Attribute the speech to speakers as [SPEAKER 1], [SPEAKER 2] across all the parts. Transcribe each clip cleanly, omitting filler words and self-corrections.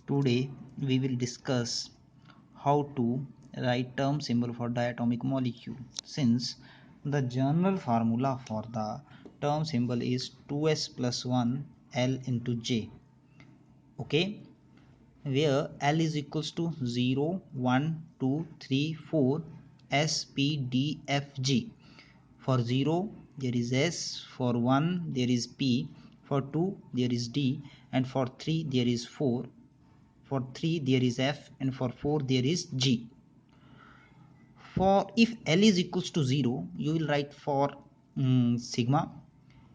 [SPEAKER 1] Today we will discuss how to write term symbol for diatomic molecule. Since the general formula for the term symbol is 2s plus 1 L into J, okay, where L is equals to 0, 1, 2, 3, 4, S, P, D, F, G. For 0 there is S, for 1 there is P, for 2 there is D, and for 3 there is 4. For 3 there is F, and for 4 there is G. For if L is equals to 0, you will write for sigma,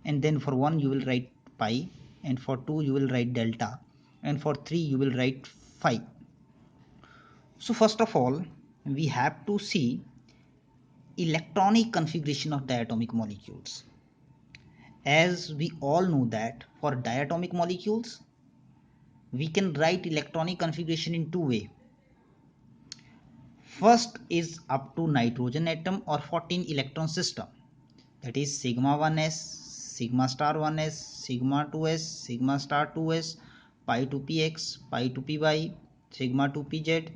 [SPEAKER 1] and then for 1 you will write pi, and for 2 you will write delta, and for 3 you will write phi. So first of all we have to see electronic configuration of diatomic molecules. As we all know that for diatomic molecules we can write electronic configuration in two ways. First is up to nitrogen atom or 14 electron system, that is sigma 1s, sigma star 1s, sigma 2s, sigma star 2s, pi 2px, pi 2py, sigma 2pz,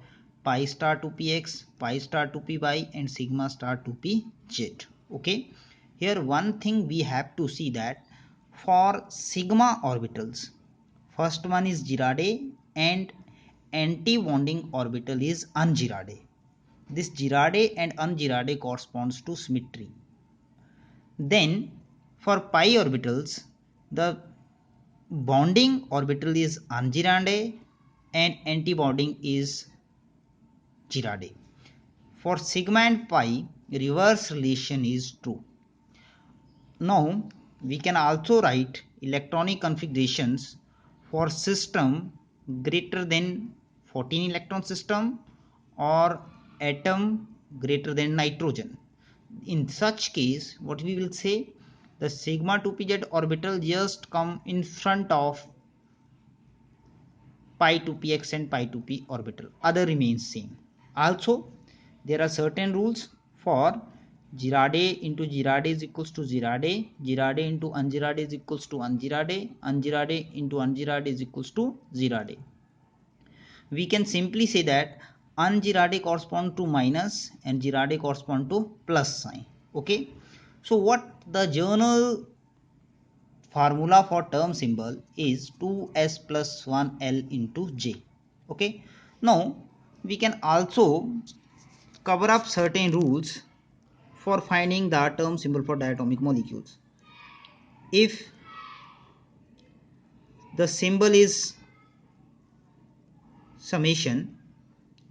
[SPEAKER 1] pi star 2px, pi star 2py, and sigma star 2pz. Okay, here one thing we have to see that for sigma orbitals, first one is Girardet and anti-bonding orbital is un-Girardet. This Girardet and un-Girardet corresponds to symmetry. Then for pi orbitals, the bonding orbital is un-Girardet and anti-bonding is Girardet. For sigma and pi, reverse relation is true. Now we can also write electronic configurations for system greater than 14 electron system or atom greater than nitrogen. In such case, what we will say, the sigma 2pz orbital just come in front of pi 2px and pi 2p orbital, other remains same. Also there are certain rules for Girardet into Girardet is equals to Girardet, Girardet into un-Girardet is equals to un-Girardet, un-Girardet into un-Girardet is equals to Girardet. We can simply say that un-Girardet correspond to minus and Girardet correspond to plus sign. Okay, so what the journal formula for term symbol is 2s plus 1l into J. Okay, now we can also cover up certain rules for finding the term symbol for diatomic molecules. If the symbol is summation,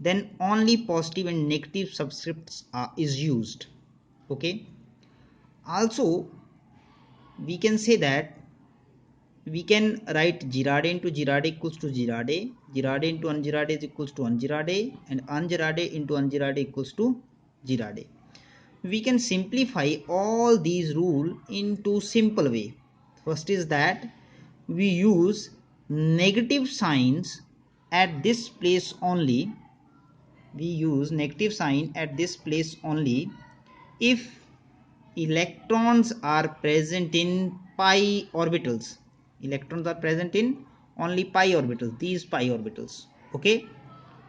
[SPEAKER 1] then only positive and negative subscripts is used. Okay, also we can say that we can write Girardet into Girardet equals to Girardet, Girardet into un-Girardet is equals to un-Girardet, and un-Girardet into un-Girardet equals to Girardet. We can simplify all these rules into simple way. First is that we use negative signs at this place only. We use negative sign at this place only if electrons are present in pi orbitals. Electrons are present in only pi orbitals, these pi orbitals. Okay,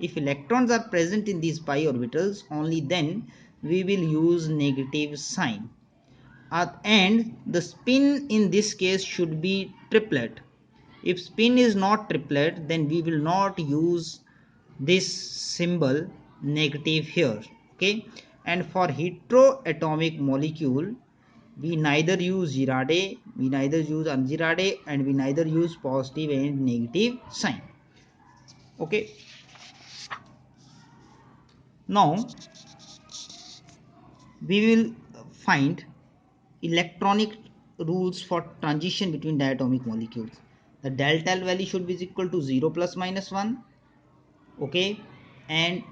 [SPEAKER 1] if electrons are present in these pi orbitals, only then we will use negative sign. And the spin in this case should be triplet. If spin is not triplet, then we will not use this symbol negative here. Okay, and for heteroatomic molecule, we neither use Girardet, we neither use un-Girardet, and we neither use positive and negative sign. Okay, now we will find electronic rules for transition between diatomic molecules. The delta L value should be equal to 0 plus minus 1. Okay, and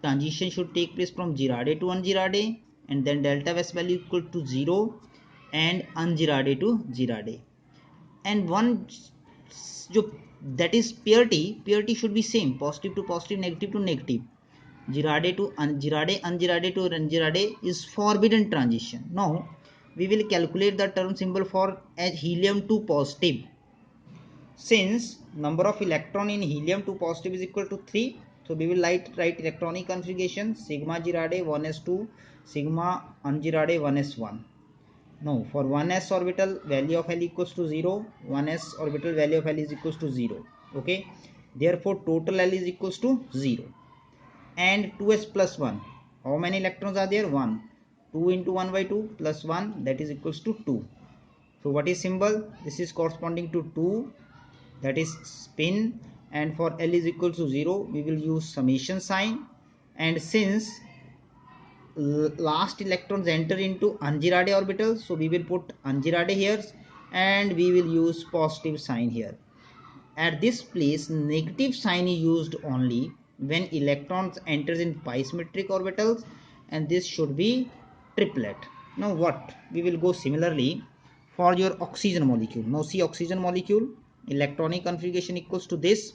[SPEAKER 1] transition should take place from Girardet to un-Girardet, and then delta S value equal to 0 and un-Girardet to Girardet. And one that is purity should be same, positive to positive, negative to negative. Girardet to un-Girardet, un-Girardet to un-Girardet is forbidden transition. Now we will calculate the term symbol for as helium 2 positive. Since number of electron in helium 2 positive is equal to 3, so we will write electronic configuration sigma Girardet 1s2, sigma Angirade 1s1. Now for 1s orbital value of L equals to 0, 1s orbital value of L is equals to 0. Okay, therefore total L is equals to 0. And 2s plus 1, how many electrons are there? 1. 2 into 1 by 2 plus 1, that is equals to 2. So what is symbol? This is corresponding to 2, that is spin, and for L is equal to 0 we will use summation sign. And since last electrons enter into Angirade orbital, so we will put Angirade here and we will use positive sign here. At this place negative sign is used only when electrons enters in pi symmetric orbitals, and this should be triplet. Now what we will go similarly for your oxygen molecule. Now see oxygen molecule electronic configuration equals to this.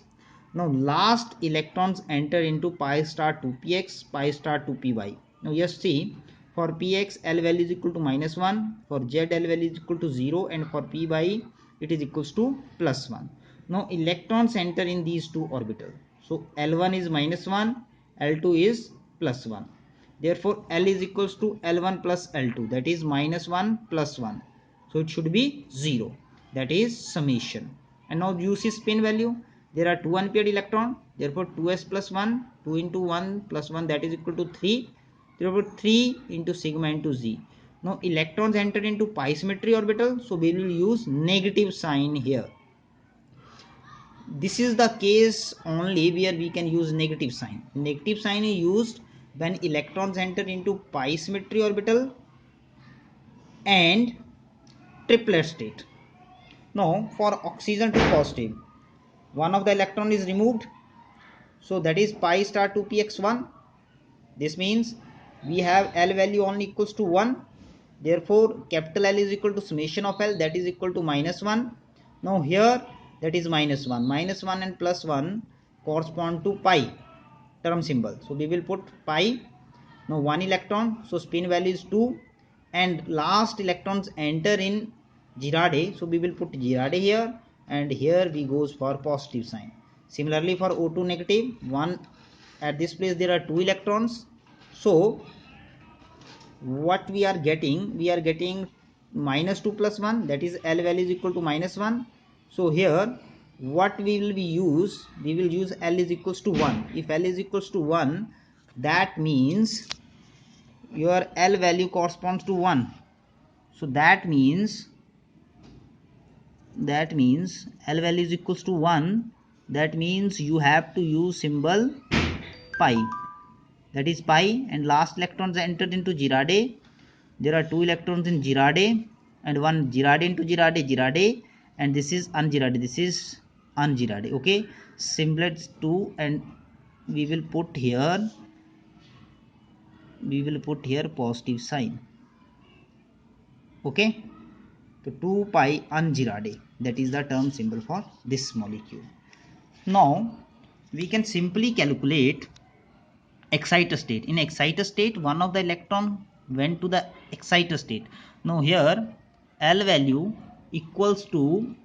[SPEAKER 1] Now last electrons enter into pi star 2px, pi star 2py. Now just see, for px L value is equal to -1, for z L value is equal to 0, and for py it is equals to +1. Now electrons enter in these two orbitals. So L1 is -1, L2 is +1. Therefore L is equals to L1 plus L2, that is -1 plus 1. So it should be 0, that is summation. And now use spin value. There are 2 unpaired electron, therefore 2s plus 1, 2 into 1 plus 1, that is equal to 3. Therefore 3 into sigma into z. Now electrons enter into pi symmetry orbital, so we will use negative sign here. This is the case only where we can use negative sign. Negative sign is used when electrons enter into pi symmetry orbital and triplet state. Now for oxygen 2 positive, one of the electron is removed, so that is pi star 2px1. This means we have L value only equals to 1, therefore capital L is equal to summation of L, that is equal to -1. Now here that is -1 and +1 correspond to pi term symbol, so we will put pi. Now 1 electron, so spin value is 2, and last electrons enter in Girardet, so we will put Girardet here, and here we goes for positive sign. Similarly for O2 negative, 1 at this place there are 2 electrons, so what we are getting -2 plus 1, that is L value is equal to -1. So here what we will use L is equals to 1. If L is equals to 1, that means your L value corresponds to 1. So that means L value is equals to 1. That means you have to use symbol pi, that is pi, and last electrons entered into Girardet. There are 2 electrons in Girardet and 1 Girardet into Girardet, and this is Angirade. Okay, simplet 2, and we will put here positive sign. Okay, so 2 pi Angirade, that is the term symbol for this molecule. Now we can simply calculate exciter state. In exciter state, one of the electron went to the exciter state. Now here L value equals to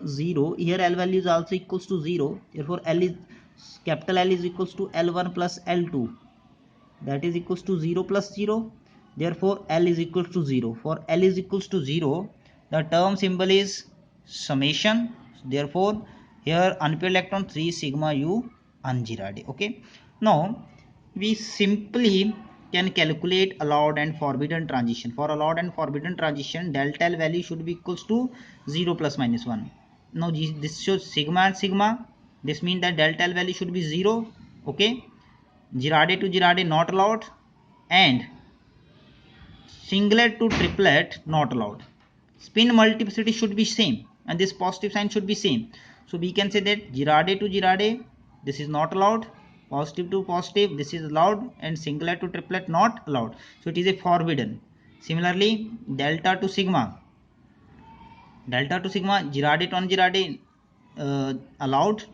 [SPEAKER 1] 0. Here L value is also equals to 0. Therefore capital L is equals to L1 plus L2, that is equals to 0 plus 0. Therefore L is equals to 0. For L is equals to 0, the term symbol is summation. Therefore here unpaired electron 3 sigma u Angirade. Okay, now we simply can calculate allowed and forbidden transition. For allowed and forbidden transition, delta L value should be equals to 0 plus -1. Now this shows sigma and sigma. This means that delta L value should be 0. Okay, Girardet to Girardet not allowed, and singlet to triplet not allowed. Spin multiplicity should be same, and this positive sign should be same. So we can say that Girardet to Girardet, this is not allowed, positive to positive, this is allowed, and singlet to triplet not allowed. So it is a forbidden. Similarly, delta to sigma, Girardet on Girardet allowed,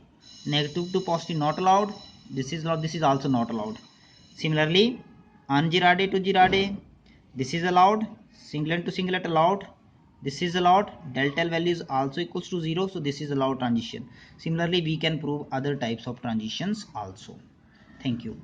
[SPEAKER 1] negative to positive not allowed, this is allowed, this is also not allowed. Similarly, Angirade to Girardet, this is allowed, singlet to singlet allowed, this is allowed, delta L value is also equals to 0, so this is allowed transition. Similarly we can prove other types of transitions also. Thank you.